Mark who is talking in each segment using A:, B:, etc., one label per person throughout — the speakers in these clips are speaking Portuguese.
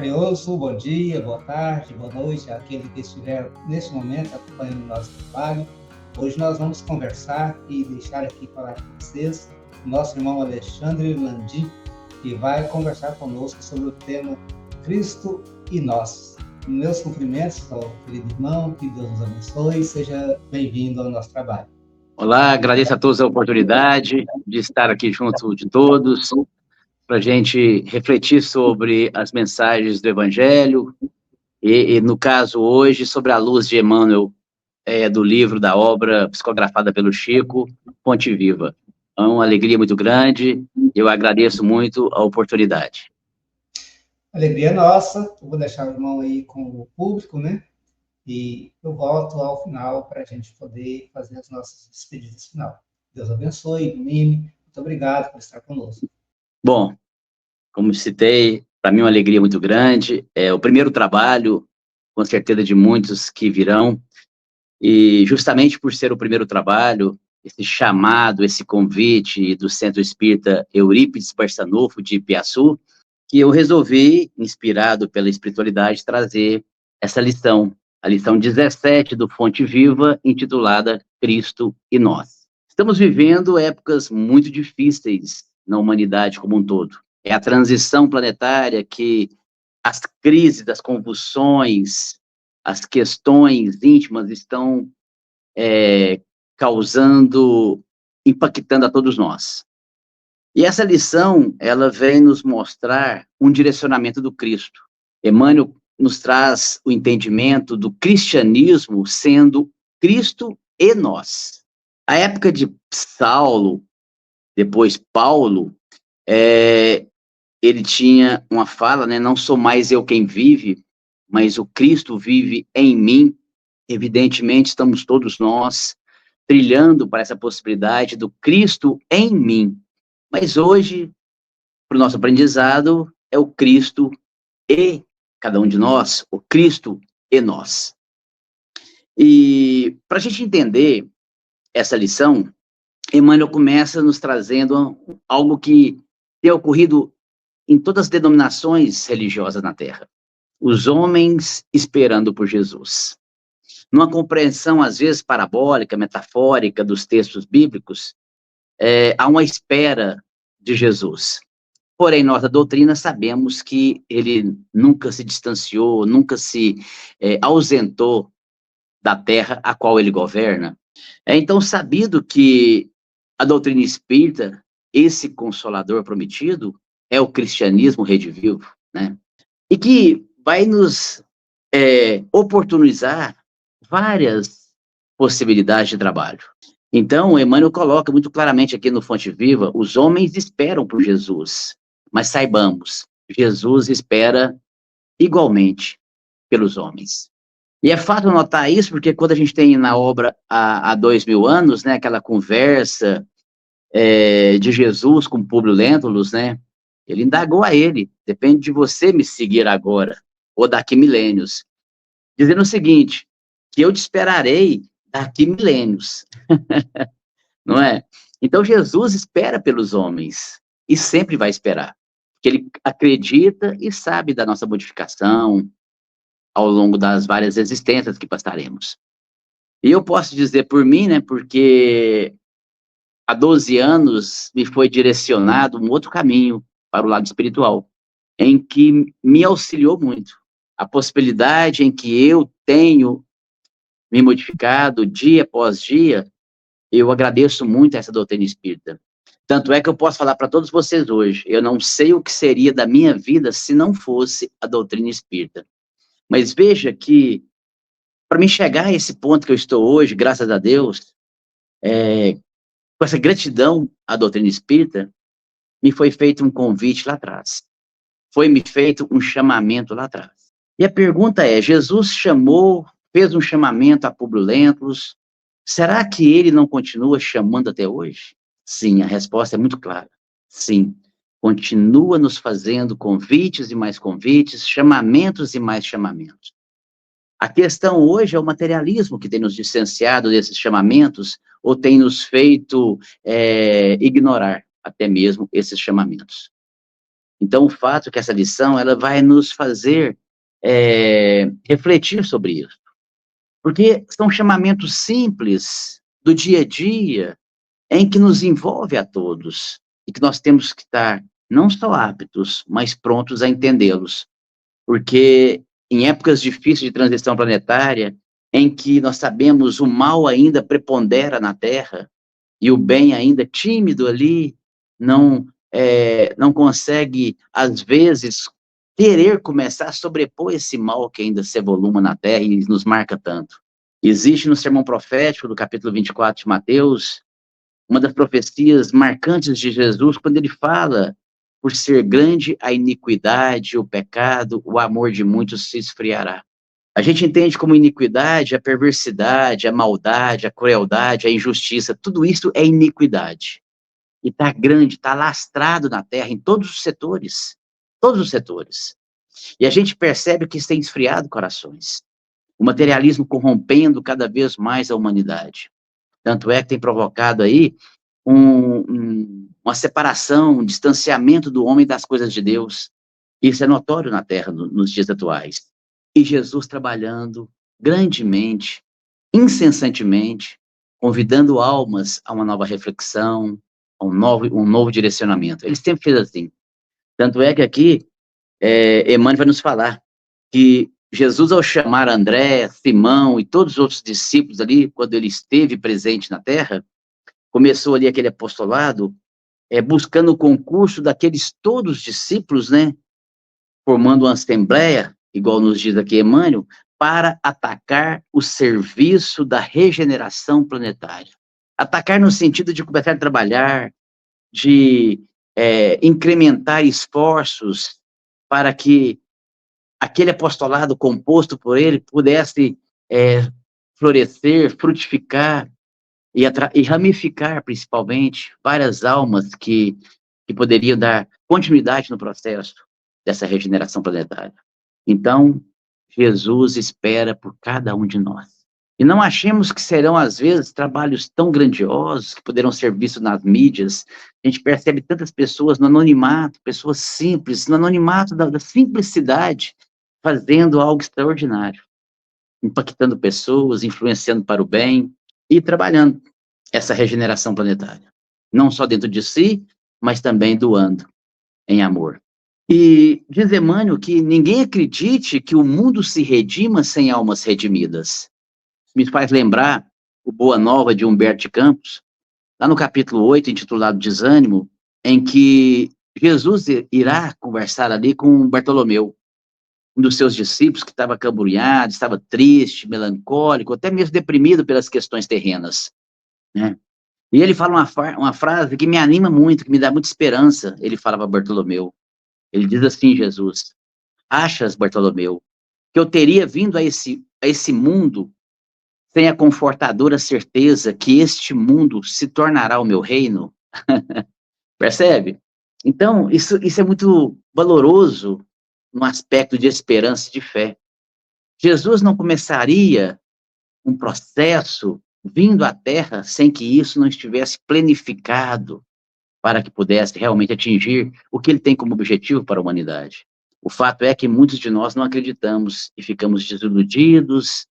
A: carinhoso, bom dia, boa tarde, boa noite àquele que estiver nesse momento acompanhando o nosso trabalho. Hoje nós vamos conversar e deixar aqui falar com vocês o nosso irmão Alexandre Landim, que vai conversar conosco sobre o tema Cristo e nós. Meus cumprimentos ao querido irmão, que Deus nos abençoe e seja bem-vindo ao nosso trabalho.
B: Olá, agradeço a todos a oportunidade de estar aqui junto de todos, para a gente refletir sobre as mensagens do Evangelho, e no caso hoje, sobre a luz de Emmanuel, do livro, da obra psicografada pelo Chico, Fonte Viva. É uma alegria muito grande, eu agradeço muito a oportunidade.
A: Alegria nossa, eu vou deixar o irmão aí com o público, né? E eu volto ao final para a gente poder fazer as nossas despedidas final. Deus abençoe, ilumine. Muito obrigado por estar conosco.
B: Bom, como citei, para mim é uma alegria muito grande. É o primeiro trabalho, com certeza, de muitos que virão. E justamente por ser o primeiro trabalho, esse chamado, esse convite do Centro Espírita Eurípides Barçanufo de Ipiaçu, que eu resolvi, inspirado pela espiritualidade, trazer essa lição, a lição 17 do Fonte Viva, intitulada Cristo e Nós. Estamos vivendo épocas muito difíceis na humanidade como um todo. É a transição planetária que as crises, as convulsões, as questões íntimas estão causando, impactando a todos nós. E essa lição, ela vem nos mostrar um direcionamento do Cristo. Emmanuel nos traz o entendimento do cristianismo sendo Cristo e nós. A época de Saulo, depois Paulo, ele tinha uma fala, né? Não sou mais eu quem vive, mas o Cristo vive em mim. Evidentemente, estamos todos nós trilhando para essa possibilidade do Cristo em mim. Mas hoje, para o nosso aprendizado, é o Cristo e cada um de nós, o Cristo e nós. E para a gente entender essa lição, Emmanuel começa nos trazendo algo que tem ocorrido em todas as denominações religiosas na Terra. Os homens esperando por Jesus. Numa compreensão, às vezes, parabólica, metafórica dos textos bíblicos, há uma espera de Jesus. Porém, nós da doutrina sabemos que ele nunca se distanciou, nunca se ausentou da terra a qual ele governa. Então, sabido que a doutrina espírita, esse consolador prometido, é o cristianismo redivivo, né? E que vai nos oportunizar várias possibilidades de trabalho. Então, Emmanuel coloca muito claramente aqui no Fonte Viva, os homens esperam por Jesus, mas saibamos, Jesus espera igualmente pelos homens. E é fato notar isso, porque quando a gente tem na obra há 2000 anos, né, aquela conversa de Jesus com Públio Lentulus, né, ele indagou a ele, depende de você me seguir agora, ou daqui milênios, dizendo o seguinte, que eu te esperarei daqui milênios. Não é? Então, Jesus espera pelos homens, e sempre vai esperar, porque ele acredita e sabe da nossa modificação ao longo das várias existências que passaremos. E eu posso dizer por mim, né, porque há 12 anos me foi direcionado um outro caminho para o lado espiritual, em que me auxiliou muito. A possibilidade em que eu tenho me modificado dia após dia, eu agradeço muito essa doutrina espírita. Tanto é que eu posso falar para todos vocês hoje, eu não sei o que seria da minha vida se não fosse a doutrina espírita. Mas veja que, para mim chegar a esse ponto que eu estou hoje, graças a Deus, com essa gratidão à doutrina espírita, me foi feito um convite lá atrás. Foi-me feito um chamamento lá atrás. E a pergunta é, Jesus chamou, fez um chamamento a Públio Lentulus, será que ele não continua chamando até hoje? Sim, a resposta é muito clara. Sim, continua nos fazendo convites e mais convites, chamamentos e mais chamamentos. A questão hoje é o materialismo que tem nos distanciado desses chamamentos ou tem nos feito ignorar até mesmo esses chamamentos. Então, o fato é que essa lição, ela vai nos fazer refletir sobre isso. Porque são chamamentos simples do dia a dia, em que nos envolve a todos, e que nós temos que estar não só aptos, mas prontos a entendê-los. Porque em épocas difíceis de transição planetária, em que nós sabemos o mal ainda prepondera na Terra, e o bem ainda tímido ali, não consegue, às vezes, querer começar a sobrepor esse mal que ainda se evoluma na Terra e nos marca tanto. Existe no sermão profético do capítulo 24 de Mateus, uma das profecias marcantes de Jesus, quando ele fala: por ser grande a iniquidade, o pecado, o amor de muitos se esfriará. A gente entende como iniquidade a perversidade, a maldade, a crueldade, a injustiça, tudo isso é iniquidade. E está grande, está lastrado na terra, em todos os setores. Todos os setores. E a gente percebe que isso tem esfriado corações. O materialismo corrompendo cada vez mais a humanidade. Tanto é que tem provocado aí uma separação, um distanciamento do homem das coisas de Deus. Isso é notório na terra nos dias atuais. E Jesus trabalhando grandemente, incessantemente, convidando almas a uma nova reflexão, a um novo direcionamento. Ele sempre fez assim. Tanto é que aqui, Emmanuel vai nos falar que Jesus, ao chamar André, Simão e todos os outros discípulos ali, quando ele esteve presente na Terra, começou ali aquele apostolado, buscando o concurso daqueles todos discípulos, né, formando uma assembleia, igual nos diz aqui Emmanuel, para atacar o serviço da regeneração planetária. Atacar no sentido de começar a trabalhar, de incrementar esforços para que aquele apostolado composto por ele pudesse florescer, frutificar e ramificar, principalmente, várias almas que poderiam dar continuidade no processo dessa regeneração planetária. Então, Jesus espera por cada um de nós. E não achemos que serão, às vezes, trabalhos tão grandiosos que poderão ser vistos nas mídias. A gente percebe tantas pessoas no anonimato, pessoas simples, no anonimato da simplicidade, fazendo algo extraordinário, impactando pessoas, influenciando para o bem e trabalhando essa regeneração planetária. Não só dentro de si, mas também doando em amor. E diz Emmanuel que ninguém acredite que o mundo se redima sem almas redimidas. Me faz lembrar o Boa Nova de Humberto de Campos, lá no capítulo 8, intitulado Desânimo, em que Jesus irá conversar ali com Bartolomeu, um dos seus discípulos que estava camburhado, estava triste, melancólico, até mesmo deprimido pelas questões terrenas, né? E ele fala uma frase que me anima muito, que me dá muita esperança. Ele fala para Bartolomeu, ele diz assim: Jesus, achas, Bartolomeu, que eu teria vindo a esse mundo sem a confortadora certeza que este mundo se tornará o meu reino? Percebe? Então, isso é muito valoroso no aspecto de esperança e de fé. Jesus não começaria um processo vindo à Terra sem que isso não estivesse planificado para que pudesse realmente atingir o que ele tem como objetivo para a humanidade. O fato é que muitos de nós não acreditamos e ficamos desiludidos,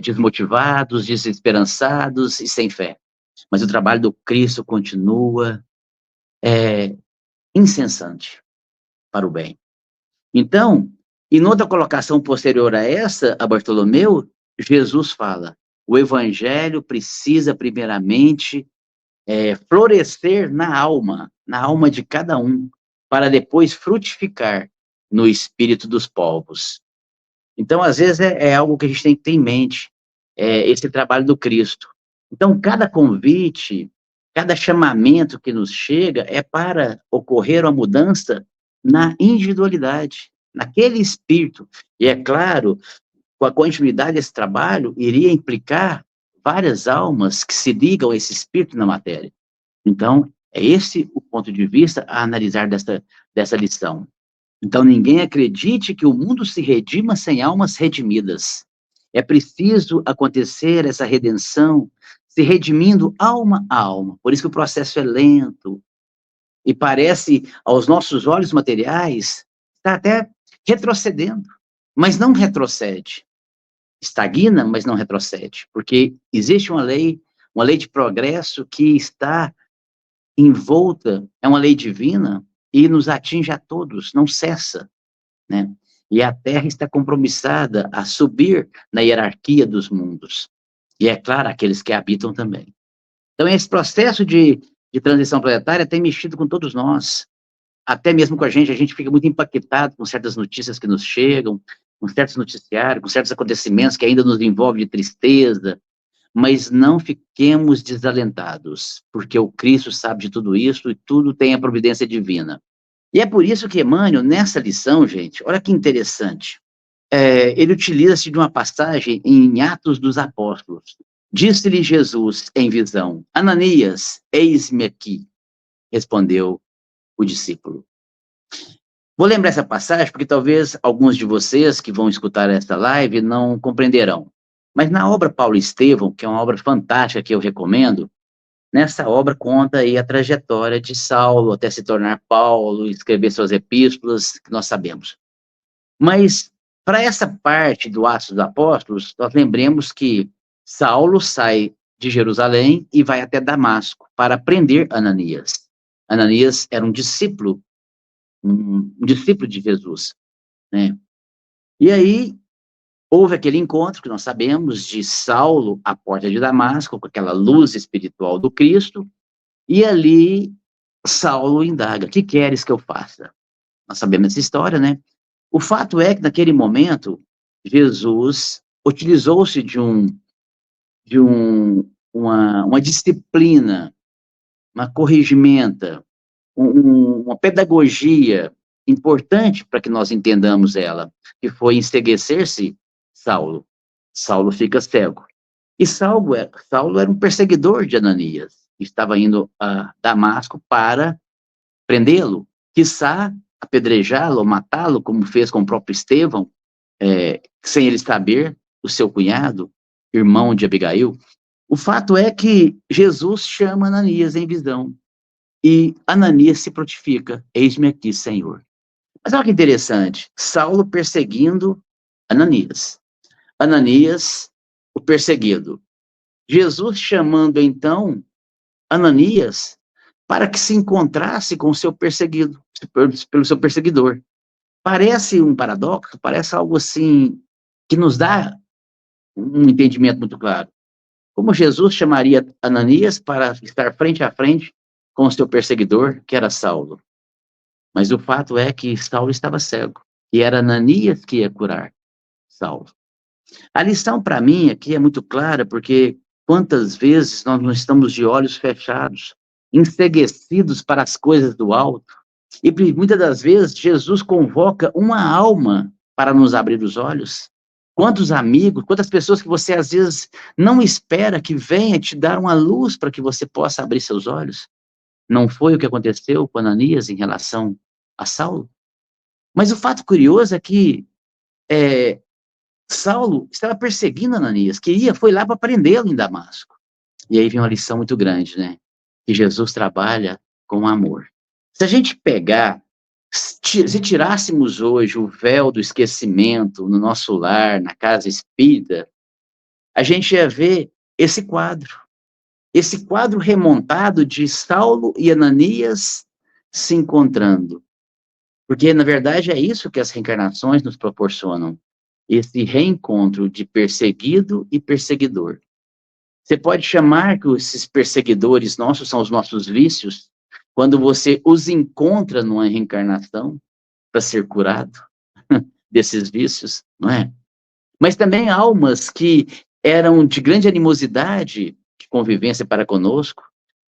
B: desmotivados, desesperançados e sem fé. Mas o trabalho do Cristo continua incessante para o bem. Então, em outra colocação posterior a essa, a Bartolomeu, Jesus fala: o evangelho precisa primeiramente florescer na alma de cada um, para depois frutificar no espírito dos povos. Então, às vezes, é algo que a gente tem que ter em mente, esse trabalho do Cristo. Então, cada convite, cada chamamento que nos chega é para ocorrer uma mudança na individualidade, naquele espírito. E é claro, com a continuidade desse trabalho, iria implicar várias almas que se ligam a esse espírito na matéria. Então, é esse o ponto de vista a analisar dessa lição. Então, ninguém acredite que o mundo se redima sem almas redimidas. É preciso acontecer essa redenção, se redimindo alma a alma. Por isso que o processo é lento, e parece, aos nossos olhos materiais, está até retrocedendo, mas não retrocede. Estagna, mas não retrocede, porque existe uma lei de progresso que está envolta, é uma lei divina, e nos atinge a todos, não cessa, né? E a Terra está compromissada a subir na hierarquia dos mundos. E é claro, aqueles que habitam também. Então, esse processo de transição planetária tem mexido com todos nós, até mesmo com a gente fica muito impactado com certas notícias que nos chegam, com certos noticiários, com certos acontecimentos que ainda nos envolvem de tristeza, mas não fiquemos desalentados, porque o Cristo sabe de tudo isso e tudo tem a providência divina. E é por isso que Emmanuel, nessa lição, gente, olha que interessante, ele utiliza-se de uma passagem em Atos dos Apóstolos. Disse-lhe Jesus em visão: Ananias, eis-me aqui, respondeu o discípulo. Vou lembrar essa passagem porque talvez alguns de vocês que vão escutar esta live não compreenderão. Mas na obra Paulo e Estevão, que é uma obra fantástica que eu recomendo, nessa obra conta aí a trajetória de Saulo até se tornar Paulo, escrever suas epístolas, que nós sabemos. Mas para essa parte do Atos dos Apóstolos, nós lembremos que Saulo sai de Jerusalém e vai até Damasco para prender Ananias. Ananias era um discípulo de Jesus, né? E aí houve aquele encontro que nós sabemos de Saulo à porta de Damasco, com aquela luz espiritual do Cristo, e ali Saulo indaga: que queres que eu faça? Nós sabemos essa história, né? O fato é que naquele momento Jesus utilizou-se de uma disciplina, uma corrigimenta, uma pedagogia importante para que nós entendamos ela, que foi enceguecer-se Saulo. Saulo fica cego. E Saulo era um perseguidor de Ananias, estava indo a Damasco para prendê-lo, quiçá apedrejá-lo ou matá-lo, como fez com o próprio Estevão, sem ele saber, o seu cunhado, irmão de Abigail. O fato é que Jesus chama Ananias em visão, e Ananias se prontifica: eis-me aqui, Senhor. Mas olha que interessante, Saulo perseguindo Ananias, Ananias o perseguido, Jesus chamando então Ananias para que se encontrasse com o seu perseguido, pelo seu perseguidor. Parece um paradoxo, parece algo assim que nos dá um entendimento muito claro. Como Jesus chamaria Ananias para estar frente a frente com o seu perseguidor, que era Saulo. Mas o fato é que Saulo estava cego, e era Ananias que ia curar Saulo. A lição para mim aqui é muito clara, porque quantas vezes nós não estamos de olhos fechados, enceguecidos para as coisas do alto, e muitas das vezes Jesus convoca uma alma para nos abrir os olhos. Quantos amigos, quantas pessoas que você às vezes não espera que venha te dar uma luz para que você possa abrir seus olhos. Não foi o que aconteceu com Ananias em relação a Saulo? Mas o fato curioso é que Saulo estava perseguindo Ananias, foi lá para prendê-lo em Damasco. E aí vem uma lição muito grande, né? Que Jesus trabalha com amor. Se a gente pegar, se tirássemos hoje o véu do esquecimento no nosso lar, na casa espírita, a gente ia ver esse quadro remontado de Saulo e Ananias se encontrando. Porque, na verdade, é isso que as reencarnações nos proporcionam, esse reencontro de perseguido e perseguidor. Você pode chamar que esses perseguidores nossos são os nossos vícios, quando você os encontra numa reencarnação para ser curado desses vícios, não é? Mas também almas que eram de grande animosidade, de convivência para conosco,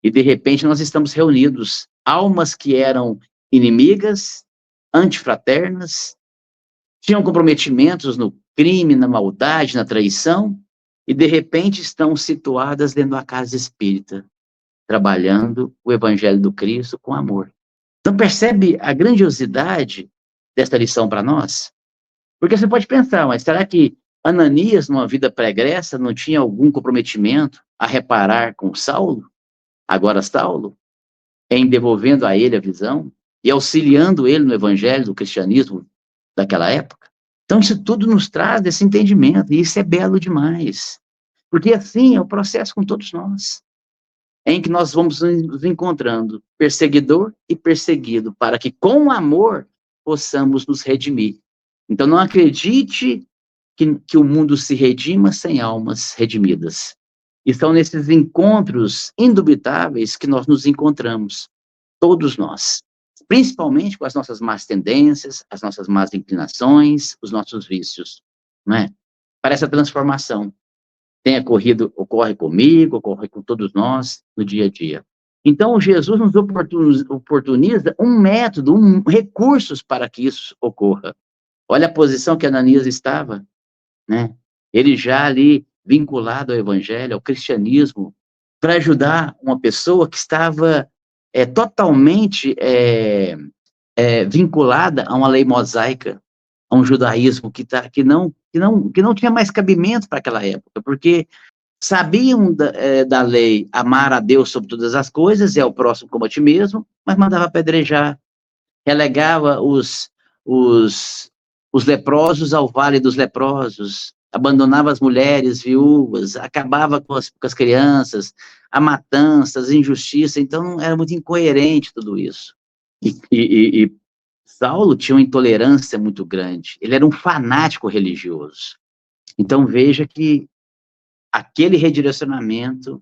B: e de repente nós estamos reunidos, almas que eram inimigas, antifraternas, tinham comprometimentos no crime, na maldade, na traição, e de repente estão situadas dentro da casa espírita, trabalhando o evangelho do Cristo com amor. Então percebe a grandiosidade desta lição para nós? Porque você pode pensar, mas será que Ananias, numa vida pregressa, não tinha algum comprometimento a reparar com Saulo? Agora Saulo? em devolvendo a ele a visão e auxiliando ele no evangelho do cristianismo daquela época. Então, isso tudo nos traz esse entendimento, e isso é belo demais. Porque assim é o processo com todos nós, em que nós vamos nos encontrando, perseguidor e perseguido, para que com amor possamos nos redimir. Então, não acredite que o mundo se redima sem almas redimidas. E são nesses encontros indubitáveis que nós nos encontramos, todos nós, principalmente com as nossas más tendências, as nossas más inclinações, os nossos vícios, não é? Para essa transformação ocorre comigo, ocorre com todos nós no dia a dia. Então, Jesus nos oportuniza um método, recursos para que isso ocorra. Olha a posição que Ananias estava, né? Ele já ali vinculado ao evangelho, ao cristianismo, para ajudar uma pessoa que estava totalmente vinculada a uma lei mosaica, a um judaísmo que não tinha mais cabimento para aquela época, porque sabiam da lei amar a Deus sobre todas as coisas e ao próximo como a ti mesmo, mas mandava apedrejar, relegava os leprosos ao vale dos leprosos, abandonava as mulheres viúvas, acabava com as crianças, a matança, as injustiças. Então era muito incoerente tudo isso. E Saulo tinha uma intolerância muito grande, ele era um fanático religioso. Então veja que aquele redirecionamento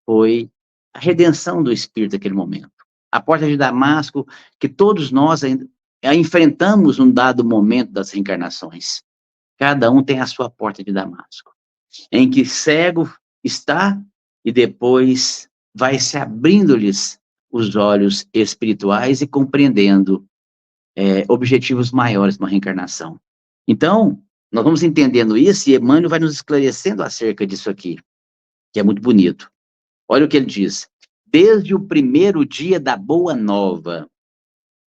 B: foi a redenção do espírito naquele momento. A porta de Damasco, que todos nós ainda enfrentamos num dado momento das reencarnações. Cada um tem a sua porta de Damasco, em que cego está e depois vai se abrindo-lhes os olhos espirituais e compreendendo objetivos maiores de uma reencarnação. Então, nós vamos entendendo isso e Emmanuel vai nos esclarecendo acerca disso aqui, que é muito bonito. Olha o que ele diz. Desde o primeiro dia da boa nova,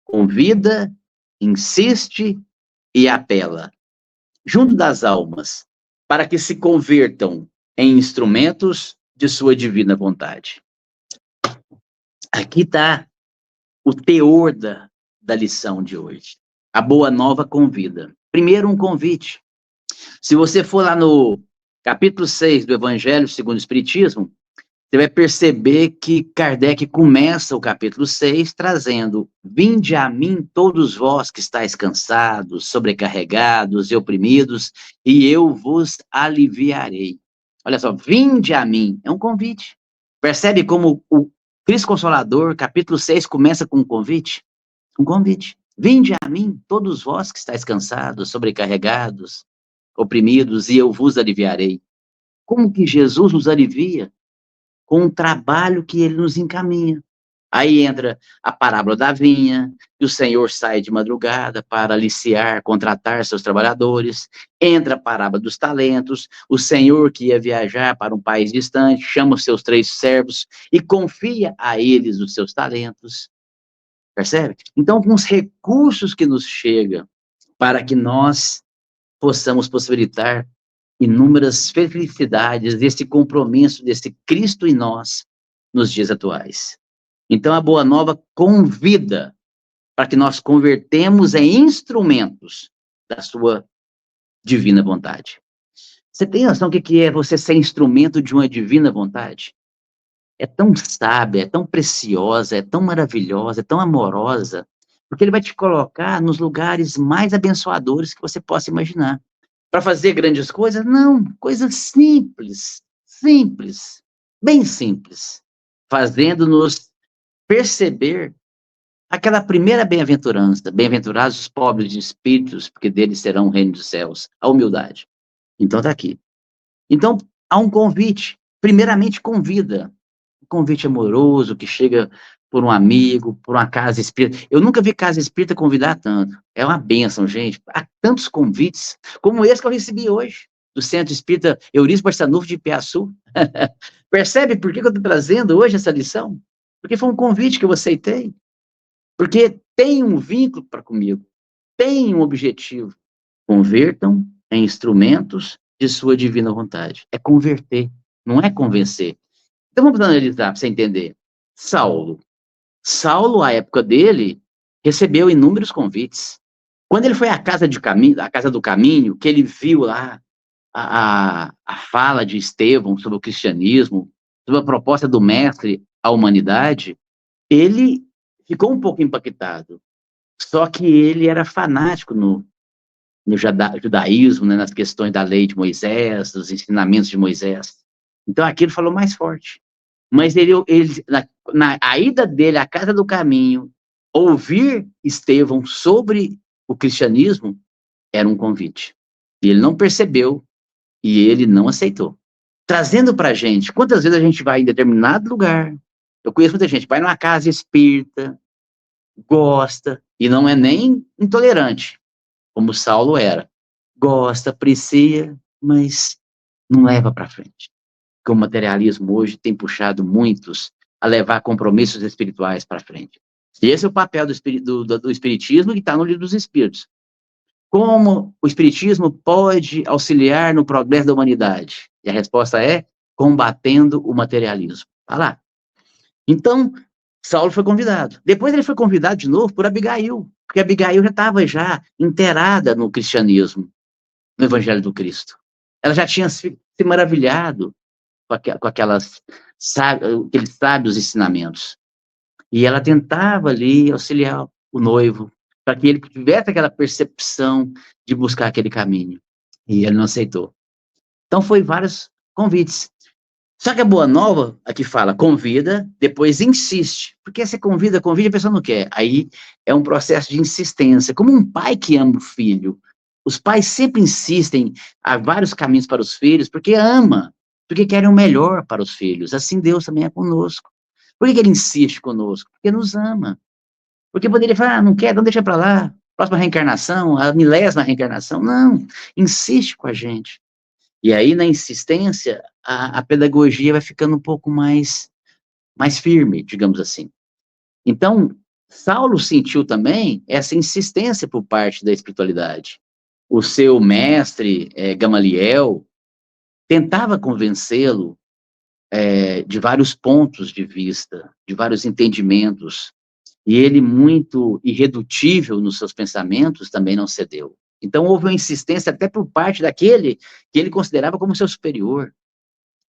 B: convida, insiste e apela, junto das almas, para que se convertam em instrumentos de sua divina vontade. Aqui está o teor da lição de hoje. A boa nova convida. Primeiro, um convite. Se você for lá no capítulo 6 do Evangelho segundo o Espiritismo, você vai perceber que Kardec começa o capítulo 6 trazendo: vinde a mim todos vós que estáis cansados, sobrecarregados e oprimidos, e eu vos aliviarei. Olha só, vinde a mim, é um convite. Percebe como o Cristo Consolador, capítulo 6, começa com um convite? Um convite. Vinde a mim todos vós que estáis cansados, sobrecarregados, oprimidos, e eu vos aliviarei. Como que Jesus nos alivia? Com um trabalho que ele nos encaminha. Aí entra a parábola da vinha, que o Senhor sai de madrugada para aliciar, contratar seus trabalhadores. Entra a parábola dos talentos, o Senhor que ia viajar para um país distante, chama os seus 3 servos e confia a eles os seus talentos. Percebe? Então, com os recursos que nos chegam para que nós possamos possibilitar inúmeras felicidades desse compromisso desse Cristo em nós nos dias atuais. Então, a Boa Nova convida para que nós convertemos em instrumentos da sua divina vontade. Você tem noção do que é você ser instrumento de uma divina vontade? É tão sábia, é tão preciosa, é tão maravilhosa, é tão amorosa, porque ele vai te colocar nos lugares mais abençoadores que você possa imaginar. Para fazer grandes coisas? Não, coisas simples, bem simples, fazendo-nos perceber aquela primeira bem-aventurança: bem-aventurados os pobres de espíritos, porque deles serão o reino dos céus, a humildade. Então está aqui. Então há um convite, primeiramente convida, um convite amoroso que chega por um amigo, por uma casa espírita. Eu nunca vi casa espírita convidar tanto. É uma bênção, gente. Há tantos convites, como esse que eu recebi hoje, do Centro Espírita Eurício Barçanufo de Ipiaçu. Percebe por que eu estou trazendo hoje essa lição? Porque foi um convite que eu aceitei. Porque tem um vínculo para comigo. Tem um objetivo. Convertam em instrumentos de sua divina vontade. É converter, não é convencer. Então vamos analisar para você entender. Saulo Saulo, à época dele, recebeu inúmeros convites. Quando ele foi à casa do caminho, que ele viu lá a fala de Estevão sobre o cristianismo, sobre a proposta do mestre à humanidade, ele ficou um pouco impactado. Só que ele era fanático no judaísmo, né, nas questões da lei de Moisés, dos ensinamentos de Moisés. Então aquilo falou mais forte. Mas a ida dele à casa do caminho, ouvir Estevão sobre o cristianismo, era um convite. E ele não percebeu, e ele não aceitou. Trazendo pra gente, quantas vezes a gente vai em determinado lugar, eu conheço muita gente, vai numa casa espírita, gosta, e não é nem intolerante, como Saulo era. Gosta, aprecia, mas não leva para frente. Porque o materialismo hoje tem puxado muitos a levar compromissos espirituais para frente. E esse é o papel do Espiritismo, que está no Livro dos Espíritos. Como o Espiritismo pode auxiliar no progresso da humanidade? E a resposta é combatendo o materialismo. Tá lá. Então, Saulo foi convidado. Depois ele foi convidado de novo por Abigail, porque Abigail já estava inteirada no cristianismo, no Evangelho do Cristo. Ela já tinha se maravilhado com aqueles sábios ensinamentos. E ela tentava ali auxiliar o noivo, para que ele tivesse aquela percepção de buscar aquele caminho. E ele não aceitou. Então, foi vários convites. Só que a boa nova, aqui fala, convida, depois insiste. Porque você convida, a pessoa não quer. Aí é um processo de insistência. Como um pai que ama o filho. Os pais sempre insistem a vários caminhos para os filhos, porque ama, porque querem o melhor para os filhos. Assim Deus também é conosco. Por que ele insiste conosco? Porque nos ama. Porque poderia falar, não quer, então deixa para lá. Próxima reencarnação, a milésima reencarnação. Não, insiste com a gente. E aí, na insistência, a pedagogia vai ficando um pouco mais firme, digamos assim. Então, Saulo sentiu também essa insistência por parte da espiritualidade. O seu mestre, Gamaliel, tentava convencê-lo de vários pontos de vista, de vários entendimentos, e ele, muito irredutível nos seus pensamentos, também não cedeu. Então, houve uma insistência até por parte daquele que ele considerava como seu superior,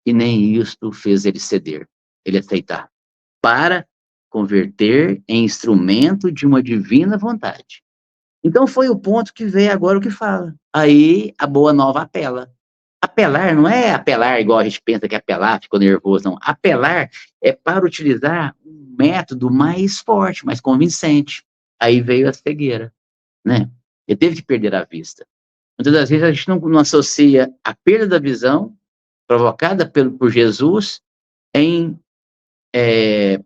B: e nem isto fez ele ceder, ele aceitar, para converter em instrumento de uma divina vontade. Então, foi o ponto que veio agora o que fala. Aí, a boa nova apela. Apelar não é apelar igual a gente pensa que é apelar, ficou nervoso, não. Apelar é para utilizar um método mais forte, mais convincente. Aí veio a cegueira, né? Ele teve que perder a vista. Muitas das vezes a gente não associa a perda da visão provocada por Jesus em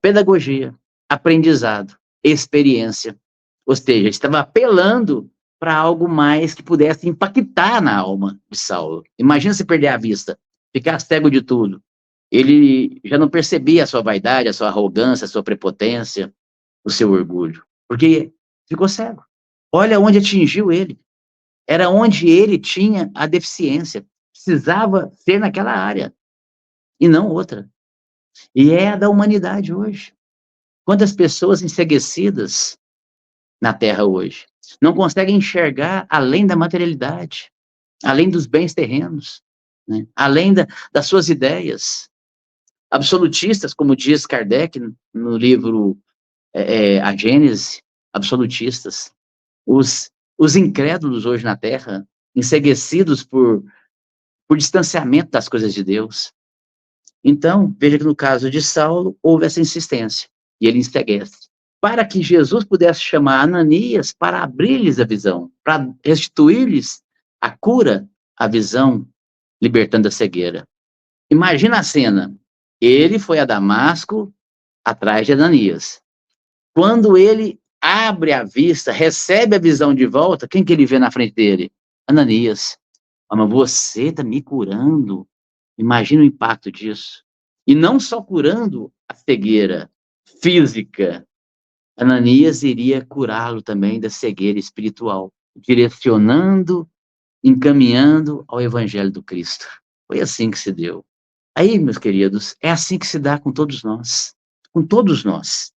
B: pedagogia, aprendizado, experiência. Ou seja, estava apelando para algo mais que pudesse impactar na alma de Saulo. Imagina se perder a vista, ficar cego de tudo. Ele já não percebia a sua vaidade, a sua arrogância, a sua prepotência, o seu orgulho, porque ficou cego. Olha onde atingiu ele. Era onde ele tinha a deficiência. Precisava ser naquela área e não outra. E é a da humanidade hoje. Quantas pessoas enceguecidas na Terra hoje não conseguem enxergar além da materialidade, além dos bens terrenos, né? Além das suas ideias. Absolutistas, como diz Kardec no livro A Gênese, absolutistas. Os incrédulos hoje na Terra, enceguecidos por distanciamento das coisas de Deus. Então, veja que no caso de Saulo, houve essa insistência, e ele enceguece. Para que Jesus pudesse chamar Ananias para abrir-lhes a visão, para restituir-lhes a cura, a visão, libertando a cegueira. Imagina a cena. Ele foi a Damasco atrás de Ananias. Quando ele abre a vista, recebe a visão de volta, quem que ele vê na frente dele? Ananias. Mas você está me curando. Imagina o impacto disso. E não só curando a cegueira física, Ananias iria curá-lo também da cegueira espiritual, direcionando, encaminhando ao Evangelho do Cristo. Foi assim que se deu. Aí, meus queridos, é assim que se dá com todos nós. Com todos nós.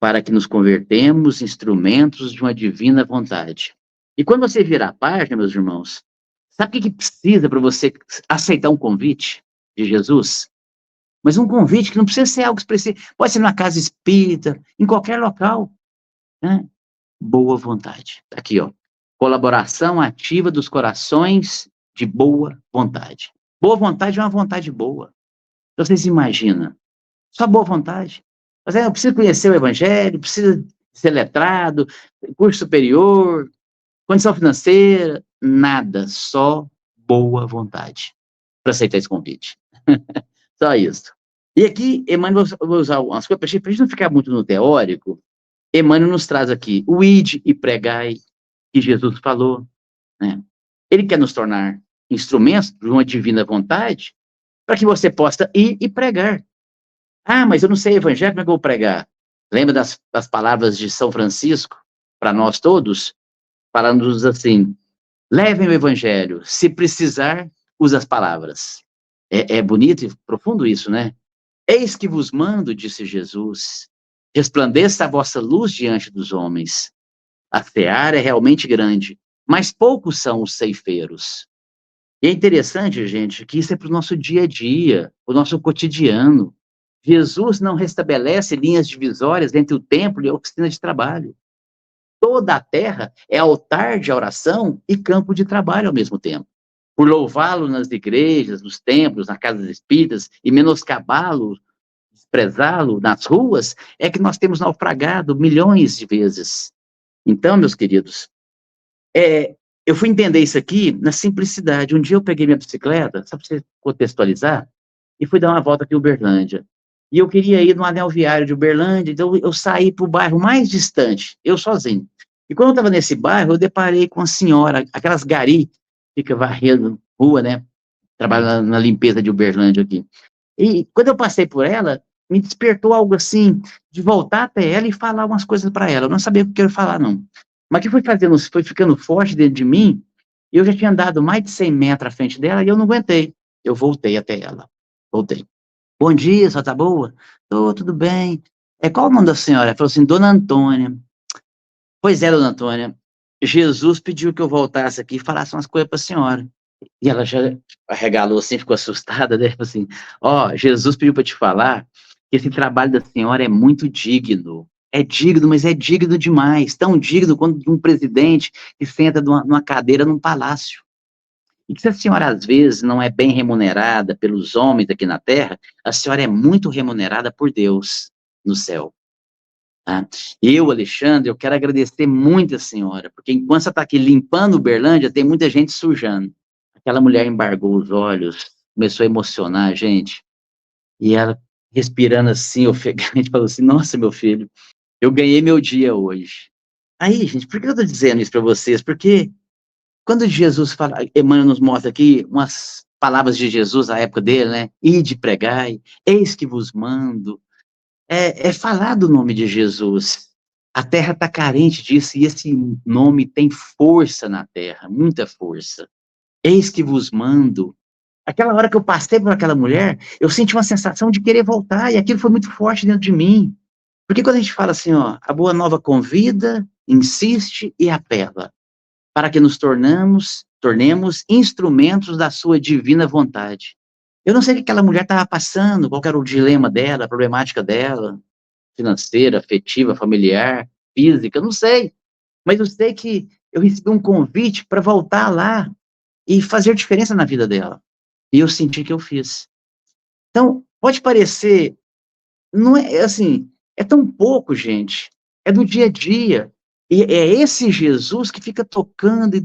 B: para que nos convertemos em instrumentos de uma divina vontade. E quando você virar a página, meus irmãos, sabe o que precisa para você aceitar um convite de Jesus? Mas um convite que não precisa ser algo expressivo, pode ser numa casa espírita, em qualquer local, né? Boa vontade. Aqui, ó. Colaboração ativa dos corações de boa vontade. Boa vontade é uma vontade boa. Então, vocês imaginam, só boa vontade. Mas eu preciso conhecer o Evangelho, preciso ser letrado, curso superior, condição financeira, nada, só boa vontade para aceitar esse convite. Só isso. E aqui, Emmanuel, vou usar algumas coisas, para a gente não ficar muito no teórico, Emmanuel nos traz aqui o ide e pregai, que Jesus falou, né? Ele quer nos tornar instrumentos de uma divina vontade, para que você possa ir e pregar. Ah, mas eu não sei evangelho, como é que eu vou pregar? Lembra das palavras de São Francisco, para nós todos? Falando-nos assim, levem o evangelho, se precisar, use as palavras. É bonito e profundo isso, né? Eis que vos mando, disse Jesus, resplandeça a vossa luz diante dos homens. A seara é realmente grande, mas poucos são os ceifeiros. E é interessante, gente, que isso é para o nosso dia a dia, o nosso cotidiano. Jesus não restabelece linhas divisórias entre o templo e a oficina de trabalho. Toda a terra é altar de oração e campo de trabalho ao mesmo tempo. Por louvá-lo nas igrejas, nos templos, nas casas espíritas e menoscabá-lo, desprezá-lo nas ruas, é que nós temos naufragado milhões de vezes. Então, meus queridos, eu fui entender isso aqui na simplicidade. Um dia eu peguei minha bicicleta, só para você contextualizar, e fui dar uma volta aqui em Uberlândia. E eu queria ir no anel viário de Uberlândia, então eu saí para o bairro mais distante, eu sozinho. E quando eu estava nesse bairro, eu deparei com a senhora, aquelas gari, fica varrendo rua, né? Trabalha na limpeza de Uberlândia aqui. E quando eu passei por ela, me despertou algo assim, de voltar até ela e falar umas coisas para ela. Eu não sabia o que eu ia falar, não. Mas que foi ficando forte dentro de mim, e eu já tinha andado mais de 100 metros à frente dela, e eu não aguentei. Eu voltei até ela. Voltei. Bom dia, só tá boa? Tô, tudo bem. Qual o nome da senhora? Ela falou assim, Dona Antônia. Pois é, Dona Antônia. Jesus pediu que eu voltasse aqui e falasse umas coisas para a senhora. E ela já arregalou assim, ficou assustada, né? Assim, Jesus pediu para te falar que esse trabalho da senhora é muito digno. É digno, mas é digno demais. Tão digno quanto um presidente que senta numa cadeira num palácio. E que se a senhora, às vezes, não é bem remunerada pelos homens aqui na Terra, a senhora é muito remunerada por Deus no céu. Tá? Eu, Alexandre, eu quero agradecer muito a senhora, porque enquanto você está aqui limpando Uberlândia, tem muita gente sujando. Aquela mulher embargou os olhos, começou a emocionar a gente, e ela, respirando assim, ofegante, falou assim, nossa, meu filho, eu ganhei meu dia hoje. Aí, gente, por que eu estou dizendo isso para vocês? Porque quando Jesus fala, Emmanuel nos mostra aqui umas palavras de Jesus à época dele, né? Ide, pregai, eis que vos mando. É falar do nome de Jesus. A terra está carente disso, e esse nome tem força na terra, muita força. Eis que vos mando. Aquela hora que eu passei por aquela mulher, eu senti uma sensação de querer voltar, e aquilo foi muito forte dentro de mim. Porque quando a gente fala assim, a boa nova convida, insiste e apela, para que nos tornemos instrumentos da sua divina vontade. Eu não sei o que aquela mulher estava passando, qual era o dilema dela, a problemática dela, financeira, afetiva, familiar, física, não sei. Mas eu sei que eu recebi um convite para voltar lá e fazer diferença na vida dela. E eu senti que eu fiz. Então, pode parecer, não é assim, é tão pouco, gente. É do dia a dia. E é esse Jesus que fica tocando e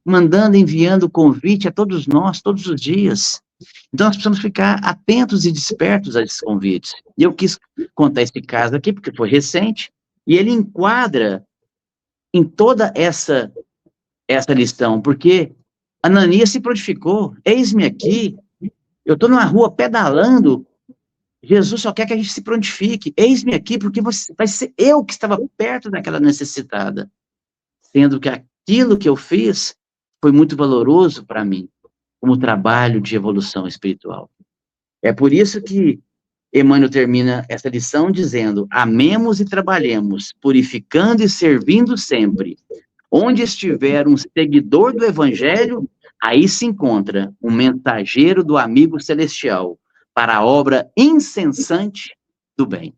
B: mandando, enviando o convite a todos nós, todos os dias. Então, nós precisamos ficar atentos e despertos a esses convites. E eu quis contar esse caso aqui, porque foi recente, e ele enquadra em toda essa lição, porque Ananias se prontificou, eis-me aqui, eu estou numa rua pedalando, Jesus só quer que a gente se prontifique, eis-me aqui, porque vai ser eu que estava perto daquela necessitada, sendo que aquilo que eu fiz foi muito valoroso para mim, como trabalho de evolução espiritual. É por isso que Emmanuel termina essa lição dizendo: amemos e trabalhemos, purificando e servindo sempre. Onde estiver um seguidor do Evangelho, aí se encontra um mensageiro do amigo celestial para a obra incessante do bem.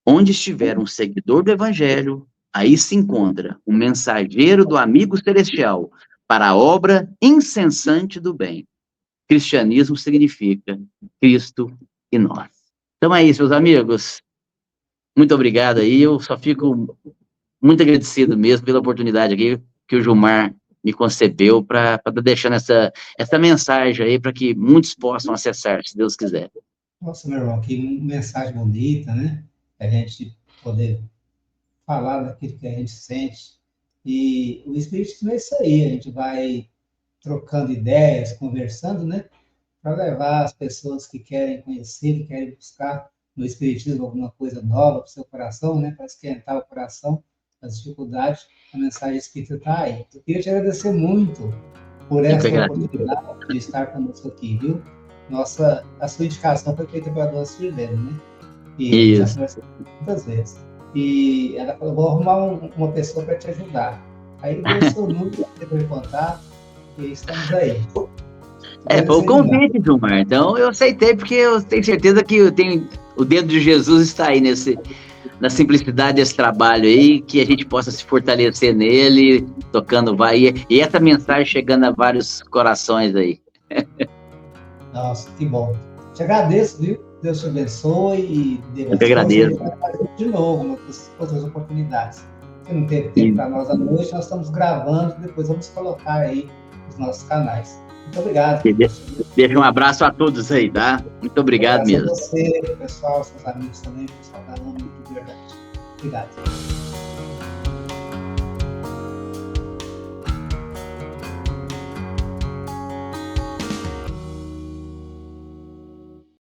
B: Onde estiver um seguidor do Evangelho, aí se encontra um mensageiro do amigo celestial para a obra incessante do bem. Cristianismo significa Cristo e nós. Então é isso, meus amigos. Muito obrigado aí. Eu só fico muito agradecido mesmo pela oportunidade aqui que o Gilmar me concebeu para estar deixando essa mensagem aí para que muitos possam acessar, se Deus quiser.
A: Nossa, meu irmão, que mensagem bonita, né? A gente poder falar daquilo que a gente sente. E o Espiritismo é isso aí, a gente vai trocando ideias, conversando, né? Para levar as pessoas que querem conhecer, que querem buscar no Espiritismo alguma coisa nova para o seu coração, né? Para esquentar o coração, as dificuldades, a mensagem espírita está aí. Eu queria te agradecer muito por essa oportunidade de estar conosco aqui, viu? A sua indicação foi feita pela dona Sirlene, né? E já conversamos muitas vezes. E ela falou: vou arrumar uma pessoa para te ajudar. Aí deu o seu número, depois de contato, e estamos aí.
B: Foi o convite, Gilmar. Então eu aceitei, porque eu tenho certeza que o dedo de Jesus está aí na simplicidade desse trabalho aí, que a gente possa se fortalecer nele, tocando vai. E essa mensagem chegando a vários corações aí.
A: Nossa, que bom. Te agradeço, viu? Deus te abençoe e dê
B: Eu que agradeço.
A: De novo, outras oportunidades. Se não teve tempo para nós à noite, nós estamos gravando, depois vamos colocar aí nos nossos canais. Muito obrigado.
B: Deixa um abraço a todos aí, tá? Muito obrigado mesmo.
A: A você, pessoal, seus amigos também, pessoal da AMA, de verdade. Obrigado.